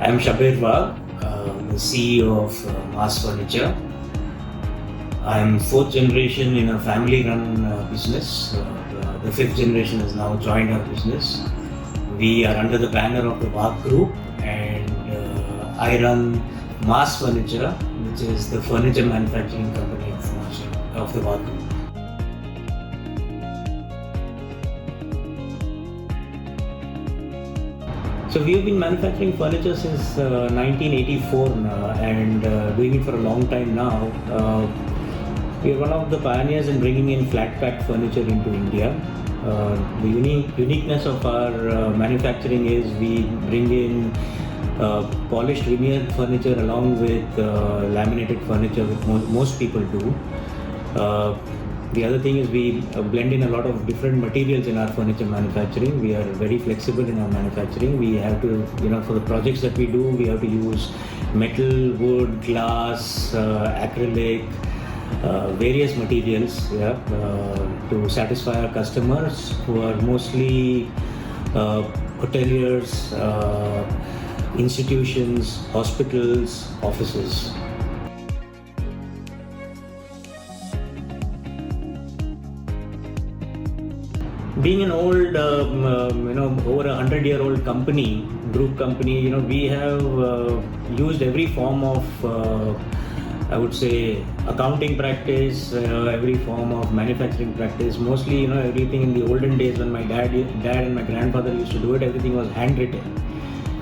I'm Shabir Wagh, the CEO of Mass Furniture. I'm fourth generation in a family-run business. The fifth generation has now joined our business. We are under the banner of the Wagh Group, and I run Mass Furniture, which is the furniture manufacturing company of the Wagh Group. So we have been manufacturing furniture since 1984 now, and doing it for a long time now. We are one of the pioneers in bringing in flat pack furniture into India. The uniqueness of our manufacturing is we bring in polished veneer furniture along with laminated furniture, which most people do. The other thing is we blend in a lot of different materials in our furniture manufacturing. We are very flexible in our manufacturing. We have to, for the projects that we do, we have to use metal, wood, glass, acrylic, various materials to satisfy our customers, who are mostly hoteliers, institutions, hospitals, offices. Being an old, over 100-year-old group company, we have used every form of, I would say, accounting practice, every form of manufacturing practice. Mostly, everything in the olden days when my dad and my grandfather used to do it, everything was handwritten.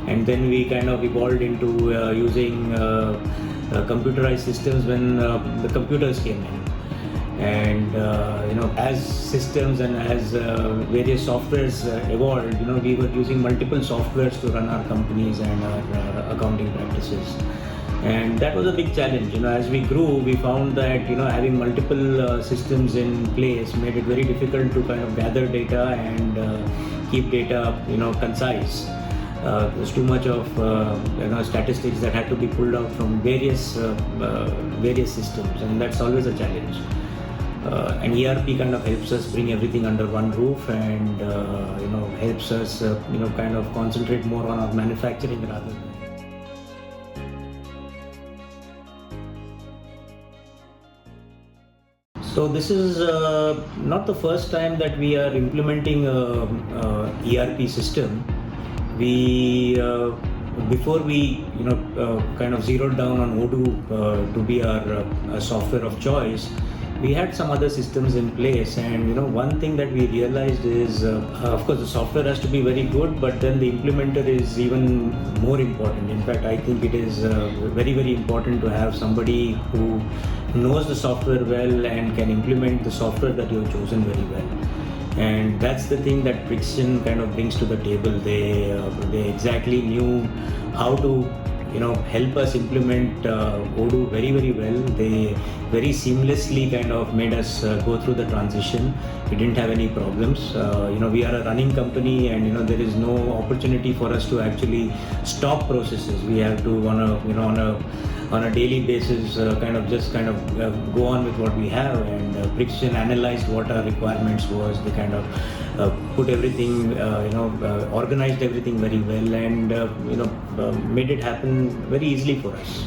And then we kind of evolved into using computerized systems when the computers came in. And as systems and as various softwares evolved, we were using multiple softwares to run our companies and our accounting practices. And that was a big challenge. As we grew, we found that having multiple systems in place made it very difficult to kind of gather data and keep data concise. There's too much of statistics that had to be pulled out from various systems, and that's always a challenge. And ERP kind of helps us bring everything under one roof, and helps us kind of concentrate more on our manufacturing rather than. So this is not the first time that we are implementing a ERP system. We before we kind of zeroed down on Odoo to be our software of choice, we had some other systems in place, and one thing that we realized is, of course, the software has to be very good, but then the implementer is even more important. In fact, I think it is very, very important to have somebody who knows the software well and can implement the software that you have chosen very well. And that's the thing that Prixgen kind of brings to the table. They exactly knew how to help us implement Odoo very, very well. They very seamlessly kind of made us go through the transition. We didn't have any problems. We are a running company, and there is no opportunity for us to actually stop processes. We have to on a daily basis kind of go on with what we have. And Prixgen analyzed what our requirements was. They kind of put everything, organized everything very well, and made it happen very easily for us.